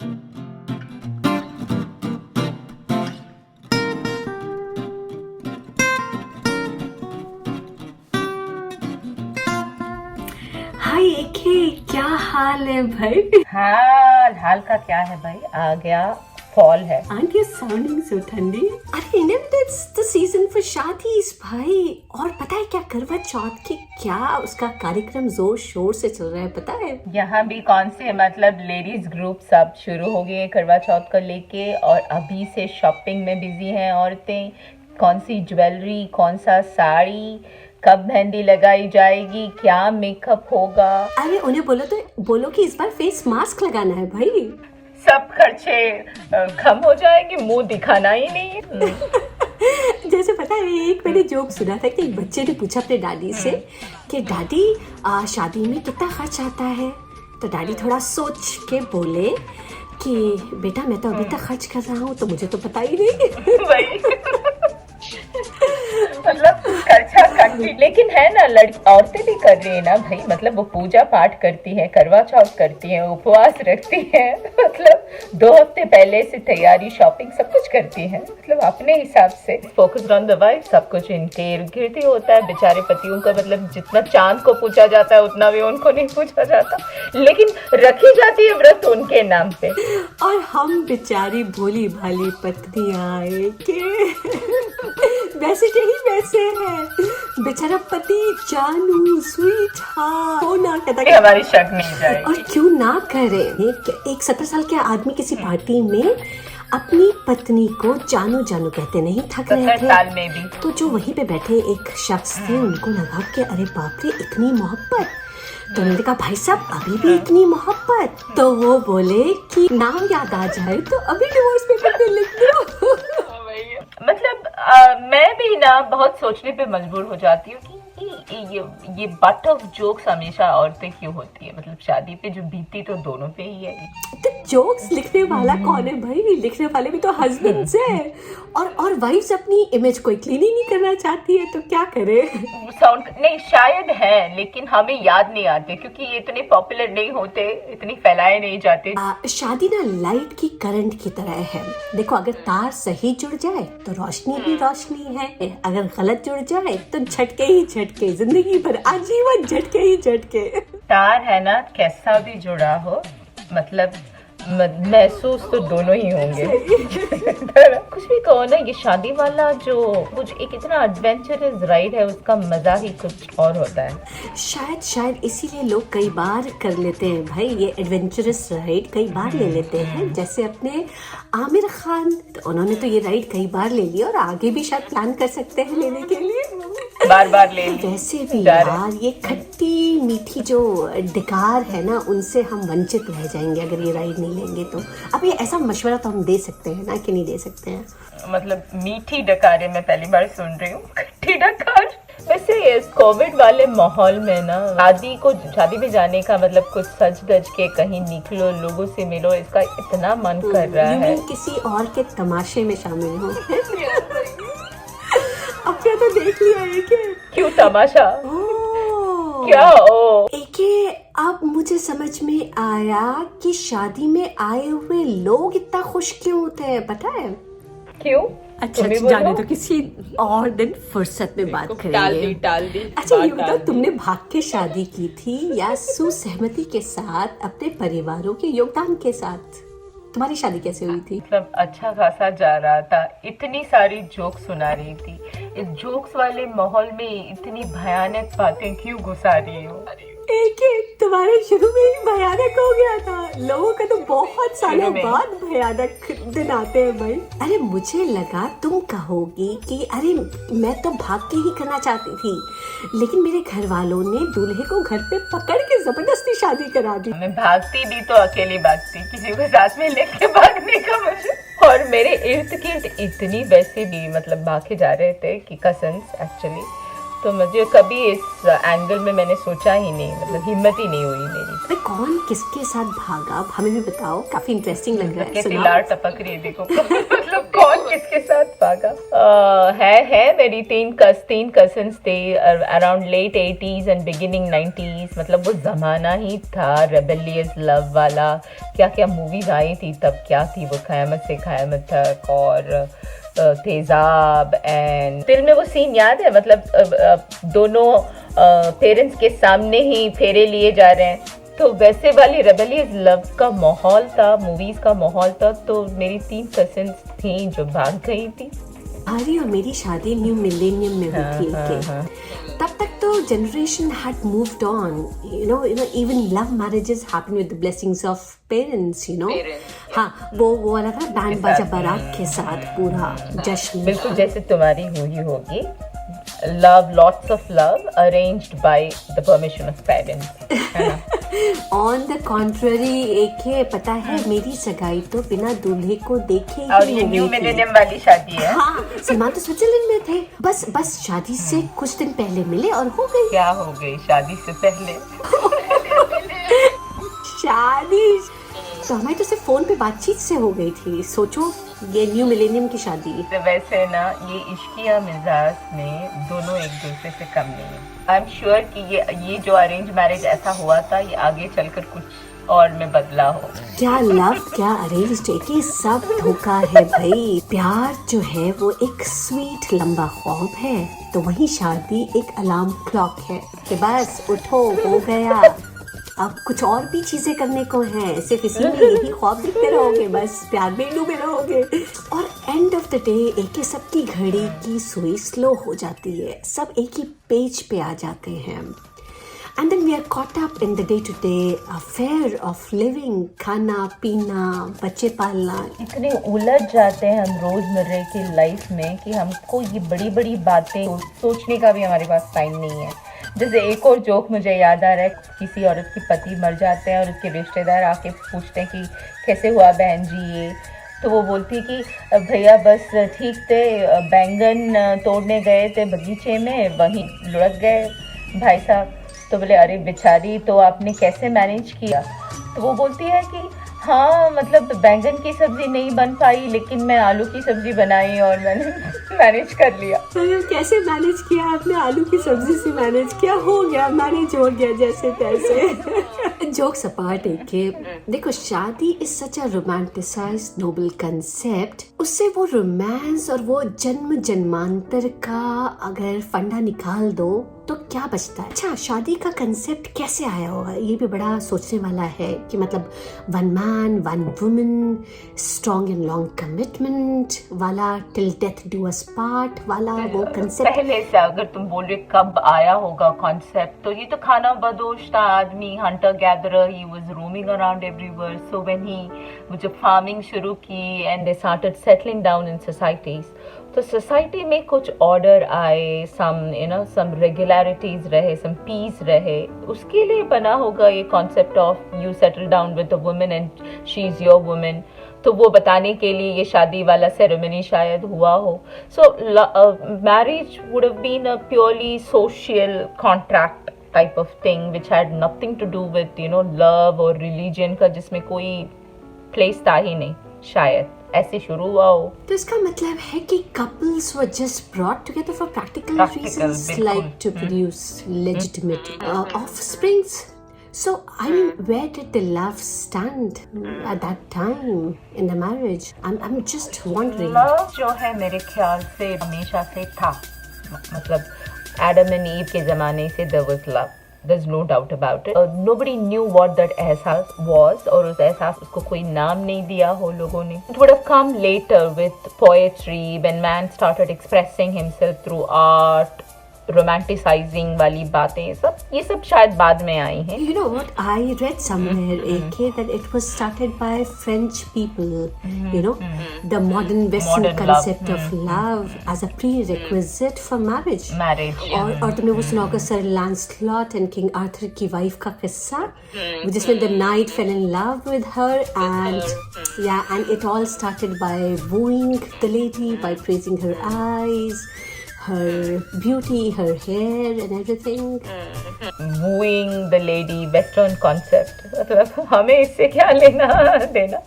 हाय एके, क्या हाल है भाई? हाल का क्या है भाई, आ गया फॉल है। Aren't you sounding so ठंडी? अरे इन्हें it's the season for शादीज भाई। और पता है क्या, करवा चौथ की क्या उसका कार्यक्रम जोर शोर से चल रहा है, पता है? यहाँ भी कौन से मतलब लेडीज ग्रुप सब शुरू हो गए करवा चौथ को लेके, और अभी से शॉपिंग में बिजी हैं औरतें। कौन सी ज्वेलरी, कौन सा साड़ी, कब मेहंदी लगाई जाएगी, क्या मेकअप होगा। अरे उन्हें बोलो कि इस बार फेस मास्क लगाना है भाई। सब खर्चे कम हो जाएंगे, मुंह दिखाना ही नहीं है। जैसे पता है, एक मैंने जोक सुना था कि एक बच्चे ने पूछा अपने दादी से कि दादी शादी में कितना खर्च आता है। तो दादी थोड़ा सोच के बोले कि बेटा मैं तो अभी तक खर्च कर रहा हूँ, तो मुझे तो पता ही नहीं। वही मतलब खर्चा करती, लेकिन है ना, औरतें भी कर रही है ना भाई। मतलब वो पूजा पाठ करती हैं, करवा चौथ करती हैं, उपवास रखती हैं, मतलब 2 हफ्ते पहले से तैयारी, शॉपिंग सब कुछ करती हैं, मतलब अपने हिसाब से। फोकस ऑन द वाइफ, सब कुछ इनके इर्द गिर्द ही होता है। बेचारे पतियों का मतलब जितना चांद को पूछा जाता है उतना भी उनको नहीं पूछा जाता, लेकिन रखी जाती है व्रत उनके नाम पे। और हम बेचारी भोली भाली पत्नियां के वैसे के ही वैसे है। बेचारा पति जानू स्वीट हार्ट वो ना कहता हमारी शक नहीं जाएगी। और क्यों ना करे। एक 17 साल के आदमी किसी पार्टी में अपनी पत्नी को जानू जानू कहते नहीं थक रहे थे। साल में भी तो जो वहीं पे बैठे एक शख्स थे, उनको लगा कि अरे बाप रे इतनी मोहब्बत। तो मैंने कहा भाई साहब अभी भी इतनी मोहब्बत? तो वो बोले कि नाम याद आ जाए तो अभी डिवोर्स पेपर पे लिख दो। मतलब मैं भी ना बहुत सोचने पे मजबूर हो जाती हूँ कि ये बट ऑफ जोक्स हमेशा औरतें क्यों होती है। मतलब शादी पे जो बीती तो दोनों पे ही है। तो जोक्स लिखने वाला कौन है भाई? लिखने वाले भी तो हस्बैंड्स है। और वाइफ्स अपनी इमेज को क्लीन ही नहीं करना चाहती है, तो क्या करे। साउंड नहीं शायद है, लेकिन हमें याद नहीं आते क्योंकि ये इतने पॉपुलर नहीं होते, इतनी फैलाए नहीं जाते। शादी ना लाइट की करंट की तरह है। देखो अगर तार सही जुड़ जाए तो रोशनी ही रोशनी है, अगर गलत जुड़ जाए तो झटके ही झटके, जिंदगी भर आजीवन झटके ही झटके। तार है ना, कैसा भी जुड़ा हो, मतलब महसूस तो दोनों ही होंगे। कुछ भी कहो ना, ये शादी वाला जो कुछ एक इतना एडवेंचरस राइड है, उसका मजा ही कुछ और होता है। शायद इसीलिए लोग कई बार कर लेते हैं भाई, ये एडवेंचरस राइड कई बार ले लेते हैं। जैसे अपने आमिर खान, तो उन्होंने तो ये राइड कई बार ले लिया और आगे भी शायद प्लान कर सकते हैं लेने के लिए, बार ले। वैसे भी यार ये खट्टी मीठी जो डकार है ना, उनसे हम वंचित रह जाएंगे अगर ये राइड नहीं लेंगे तो। अब ये ऐसा मशवरा तो हम दे सकते हैं ना, कि नहीं दे सकते हैं? मतलब मीठी डकारें मैं पहली बार सुन रही हूँ, खट्टी डकार। वैसे इस कोविड वाले माहौल में ना शादी में जाने का मतलब कुछ सज धज के कहीं निकलो, लोगों से मिलो, इसका इतना मन कर रहा है। किसी और के तमाशे में शामिल हो। अब क्या तो देख लिया है कि क्यों तमाशा क्या हो। एके अब मुझे समझ में आया कि शादी में आए हुए लोग इतना खुश क्यों होते हैं, पता है क्यों? अच्छा जाने तो किसी और दिन फुर्सत में बात करेंगे। टाल दी। अच्छा ये बताओ, तुमने भाग के शादी की थी या सुसहमति के साथ अपने परिवारों के योगदान के साथ? तुम्हारी शादी कैसे हुई थी? मतलब अच्छा खासा जा रहा था, इतनी सारी जोक सुना रही थी। इस जोक्स वाले माहौल में इतनी भयानक बातें क्यों घुसा रही हो? एक तुम्हारे शुरू में ही भयानक हो गया था। लोगों का तो बहुत सालों बाद भयानक दिन आते हैं भाई। अरे मुझे लगा तुम कहोगी कि अरे मैं तो भाग के ही करना चाहती थी, लेकिन मेरे घर वालों ने दूल्हे को घर पे पकड़ के जबरदस्ती शादी करा दी। मैं भागती भी तो अकेली भागती, किसी को साथ में लेके भागने का मुझे। और मेरे इर्द गिर्द इतनी वैसे भी मतलब भागे जा रहे थे कि कजन्स एक्चुअली, तो मुझे कभी इस एंगल में मैंने सोचा ही नहीं, मतलब हिम्मत ही नहीं हुई मेरी। अरे कौन किसके साथ भागा, हमें भी बताओ, काफी इंटरेस्टिंग लग रहा है। कैसे लार टपक रही है देखो। मतलब कौन किसके साथ भागा। है मेरी तीन कजन्स थे around late 80s and beginning 90s। मतलब वो जमाना ही था रेबेलियस लव वाला। क्या क्या मूवीज आई थी तब, क्या थी वो, क़यामत से क़यामत तक और तेजाब। एंड दिल में वो सीन याद है, मतलब दोनों पेरेंट्स के सामने ही फेरे लिए जा रहे हैं, तो वैसे वाली रेबेलियस लव का माहौल था, मूवीज का माहौल था। तो मेरी 3 कजिन्स थी जो भाग गई थी। हमारी और मेरी शादी न्यू मिलेनियम में हुई थी। तब तक तो generation had moved on, you know even love marriages happen with the blessings of parents, you know। हाँ, वो वाला था बैंड बाजा बारात के साथ पूरा जश्न। बिल्कुल जैसे तुम्हारी हुई होगी। Love, lots of love arranged by the permission of parents. On the contrary, एक है पता है, मेरी सगाई तो बिना दूल्हे को देखे ही और ये हो न्यू गई थी। मिलेनियम वाली शादी है। हाँ, सलमान तो स्विट्जरलैंड में थे। बस शादी से कुछ दिन पहले मिले और हो गई क्या हो गई शादी से पहले। शादी। तो हमारी तो सिर्फ फोन पे बातचीत से हो गई थी। सोचो, ये न्यू मिलेनियम की शादी। तो वैसे ना ये इश्किया मिजाज में दोनों एक दूसरे से कम नहीं है। आई एम श्योर कि ये जो अरेंज मैरिज ऐसा हुआ था, ये आगे चलकर कुछ और में बदला हो। क्या लव, क्या अरेंज्ड, ये सब धोखा है भाई। प्यार जो है वो एक स्वीट लंबा ख्वाब है, तो वही शादी एक अलार्म क्लॉक है कि बस उठो, हो गया, अब कुछ और भी चीजें करने को हैं, सिर्फ इसी में यही ख्वाब देखते रहोगे, बस प्यार में डूबे रहोगे। और एंड ऑफ द डे एक ही सबकी घड़ी की सुई स्लो हो जाती है, सब एक ही पेज पे आ जाते हैं। And then we are caught up in the day-to-day affair of living, खाना पीना, बच्चे पालना। इतने उलझ जाते हैं हम रोजमर्रा की लाइफ में कि हमको ये बड़ी बड़ी बातें सोचने का भी हमारे पास टाइम नहीं है। जैसे एक और जोक मुझे याद आ रहा है, किसी औरत के पति मर जाते हैं और उसके रिश्तेदार आके पूछते हैं कि कैसे हुआ बहन जी ये, तो वो बोलती कि भैया बस ठीक थे, बैंगन तोड़ने गए थे बगीचे में, वहीं लुढ़क गए भाई साहब। तो बोले अरे बेचारी, तो आपने कैसे मैनेज किया। तो वो बोलती है कि हाँ मतलब बैंगन की सब्जी नहीं बन पाई, लेकिन मैं आलू की सब्जी बनाई और मैंने मैनेज कर लिया। तो कैसे मैनेज किया आपने, आलू की सब्जी से मैनेज किया, हो गया, मैनेज हो गया जैसे तैसे। जोक्स अपार्ट, देखो शादी is such a romanticised noble concept. उससे वो रोमांस और वो जन्म जन्मांतर का अगर फंडा निकाल दो तो क्या बचता है। अच्छा, शादी का कंसेप्ट कैसे आया होगा, ये भी बड़ा सोचने वाला है कि मतलब one man one woman, strong and long commitment वाला, till death do us part वाला वो कंसेप्ट। पहले से अगर तुम बोल रहे कब आया होगा कॉन्सेप्ट, तो ये तो खाना बदोश था आदमी, Hunter gatherer, he was roaming around everywhere. So when he जब फार्मिंग शुरू की and they started settling down in societies, तो सोसाइटी में कुछ ऑर्डर आए, सम रेगुलरिटीज रहे, सम पीस रहे, उसके लिए बना होगा ये concept of you settle down with a woman and she is your woman. तो वो बताने के लिए ये शादी वाला सेरेमनी शायद हुआ हो। So marriage would have been a purely social contract type of thing which had nothing to do with love और रिलीजन का, जिसमें कोई प्लेस था ही नहीं, शायद ऐसे शुरू हुआ हो। तो इसका मतलब है कि couples were just brought together for practical reasons, like to produce legitimate offsprings. So I mean, where did the love stand at that time in the marriage? I'm just wondering. Love जो है मेरे ख्याल से हमेशा से था, मतलब Adam and ewe के जमाने से there was love. There's no doubt about it. Nobody knew what that एहसास was, और उस एहसास उसको कोई नाम नहीं दिया हो लोगों ने. It would have come later with poetry, when man started expressing himself through art, romanticizing वाली बातें, ये सब शायद बाद में आई हैं. You know what? I read somewhere, AK, that it was started by French people. You know, the modern Western concept of love as a prerequisite for marriage. और तुमने वो सुना होगा Sir Lancelot and King Arthur की wife का किस्सा, जिसमें the knight fell in love with her, and it all started by wooing the lady, by praising her eyes, her beauty, her hair and everything. wooing the lady, western concept, मतलब हमें इससे क्या लेना देना।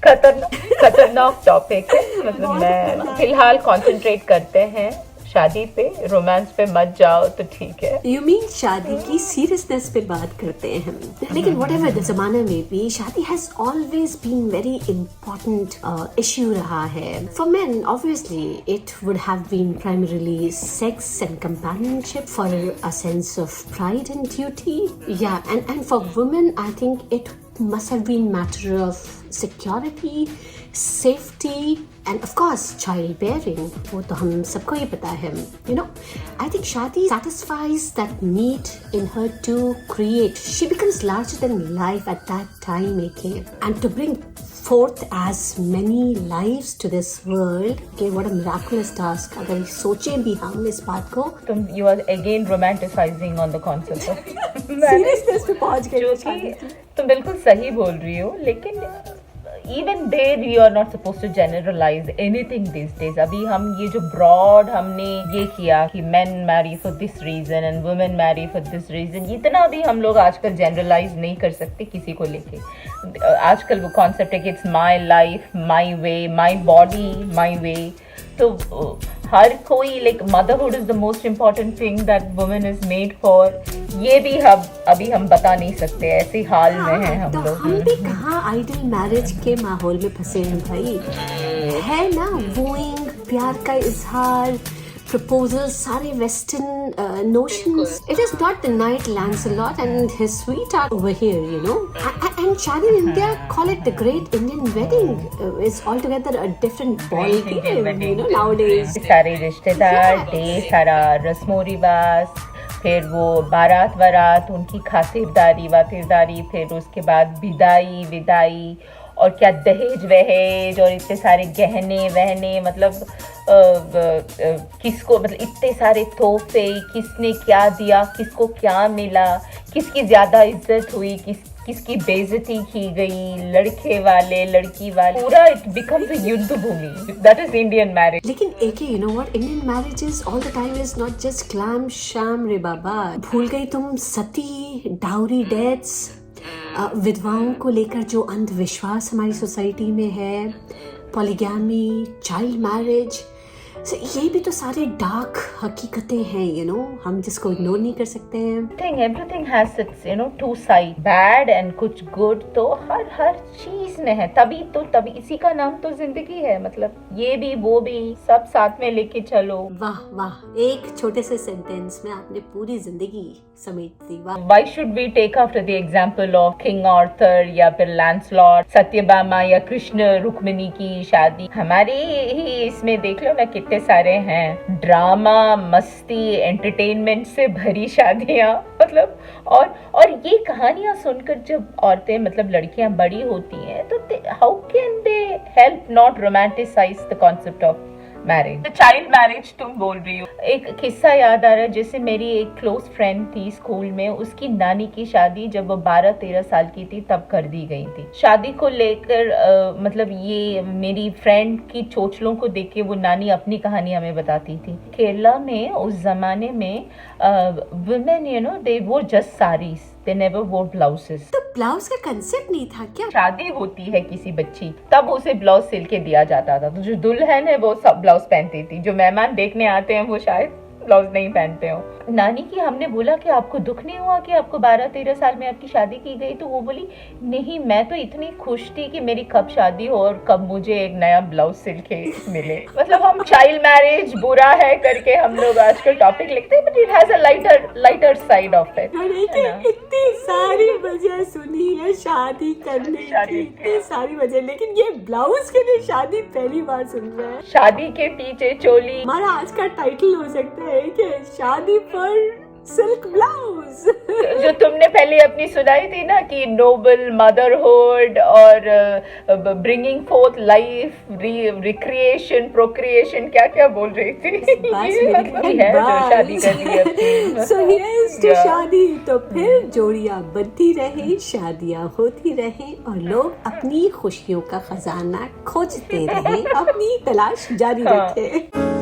खतरनाक टॉपिक है। मतलब मैं फिलहाल कंसंट्रेट करते हैं शादी पे, रोमांस पे मत जाओ तो ठीक है। You mean शादी की सीरियसनेस पे बात करते हैं हम। लेकिन whatever the जमाना में भी शादी has always been very important issue रहा है। For men obviously it would have been primarily sex and companionship for a sense of pride and duty. Yeah, and for women I think it must have been matter of security, safety and of course childbearing. वो तो हम सबको ही पता है। You know, I think शादी satisfies that need in her to create. She becomes larger than life at that time, okay? And to bring forth as many lives to this world, okay, what a miraculous task. अगर सोचें भी हम इस बात को, तुम you are again romanticizing on the concept of seriousness पे पहुंच गए। जो कि तुम बिल्कुल सही बोल रही हो, लेकिन even there you are not supposed to generalize anything these days. अभी हम ये जो broad हमने ये किया कि men marry for this reason and women marry for this reason, इतना भी हम लोग आजकल generalize नहीं कर सकते किसी को लेके। आजकल वो concept है कि it's my life, my way, my body, my way। तो हर कोई like motherhood is the most important thing that woman is made for। ये भी अभी हम बता नहीं सकते, ऐसे हाल में हैं हम तो लोग। हम भी कहाँ आइडल मैरिज के माहौल में फंसे हैं भाई। है ना वूइंग, प्यार का इजहार, proposals, सारे western notions. It is not the knight Lancelot and his sweetheart over here, you know. And शादी in India call it the great Indian wedding. It's altogether a different ball game, you know, nowadays. सारे रिश्तेदार, ढेर सारा रस्मो रिवाज, फिर वो बारात वारात, उनकी खातिरदारी वातिरदारी, फिर उसके बाद विदाई और क्या दहेज वहेज और इतने सारे गहने वहने, मतलब किसको, मतलब इतने सारे तोहफे, किसने क्या दिया, किसको क्या मिला, किसकी ज्यादा इज्जत हुई, किसकी बेइज्जती की गई, लड़के वाले लड़की वाले, पूरा इट बिकम्स अ युद्ध भूमि। That is Indian marriage. लेकिन एक you know what, Indian marriages all the time is not just क्लैम शाम रे बाबा। भूल गई तुम सती, डाउरी डेथ्स, विधवाओं को लेकर जो अंधविश्वास हमारी सोसाइटी में है, पॉलीगैमी, चाइल्ड मैरिज, ये भी तो सारे डार्क हकीकतें हैं, you know, हम जिसको इग्नोर नहीं कर सकते हैं। Everything has its, you know, two sides, bad and कुछ good, तो हर चीज में है। तभी इसी का नाम तो जिंदगी है। मतलब ये भी वो भी सब साथ में लेके चलो। वाह वाह, एक छोटे से सेंटेंस में आपने पूरी जिंदगी समेट दी। वाह। Why should we take after the example of King Arthur या फिर Lancelot, सत्यभामा या कृष्ण रुक्मिणी की शादी? हमारे ही इसमें देख लो ना कितने सारे हैं, ड्रामा, मस्ती, एंटरटेनमेंट से भरी शादियां। मतलब और ये कहानियां सुनकर जब औरतें, मतलब लड़कियां बड़ी होती हैं, तो how can they help not romanticise the concept of marriage. Child marriage तुम बोल रही हो, एक किस्सा याद आ रहा है। जैसे मेरी एक क्लोज फ्रेंड थी स्कूल में, उसकी नानी की शादी जब वो 12-13 साल की थी तब कर दी गई थी। शादी को लेकर मतलब ये मेरी फ्रेंड की चोचलों को देख के वो नानी अपनी कहानी हमें बताती थी। केरला में उस जमाने में वुमेन, यू नो, दे वोर just saris, they never wore blouses। तो ब्लाउज का कंसेप्ट नहीं था क्या? शादी होती है किसी बच्ची, तब उसे ब्लाउज सिल के दिया जाता था। तो जो दुल्हन है वो सब ब्लाउज पहनती थी, जो मेहमान देखने आते हैं वो शायद ब्लाउज नहीं पहनते हो। नानी की हमने बोला कि आपको दुख नहीं हुआ कि आपको 12-13 साल में आपकी शादी की गई? तो वो बोली नहीं, मैं तो इतनी खुश थी कि मेरी कब शादी हो और कब मुझे एक नया ब्लाउज सिल के मिले। मतलब हम चाइल्ड मैरिज बुरा है करके हम लोग आजकल टॉपिक लिखते हैं, but it has a lighter side of it. इतनी सारी वजह सुनी है शादी करने की, इतनी सारी वजह, लेकिन ये ब्लाउज के लिए शादी पहली बार सुन रहे हैं। शादी के पीछे चोली। हमारा आज का टाइटल हो सकता है कि शादी पर सिल्क ब्लाउज। जो तुमने पहले अपनी सुनाई थी ना कि नोबल मदरहुड और bringing fourth life, recreation, procreation, क्या क्या बोल रही थी। है जो शादी करनी है। So here's to शादी, तो फिर जोड़ियां बनती रहे, शादियां होती रहे और लोग अपनी खुशियों का खजाना खोजते रहे, अपनी तलाश जारी रखें।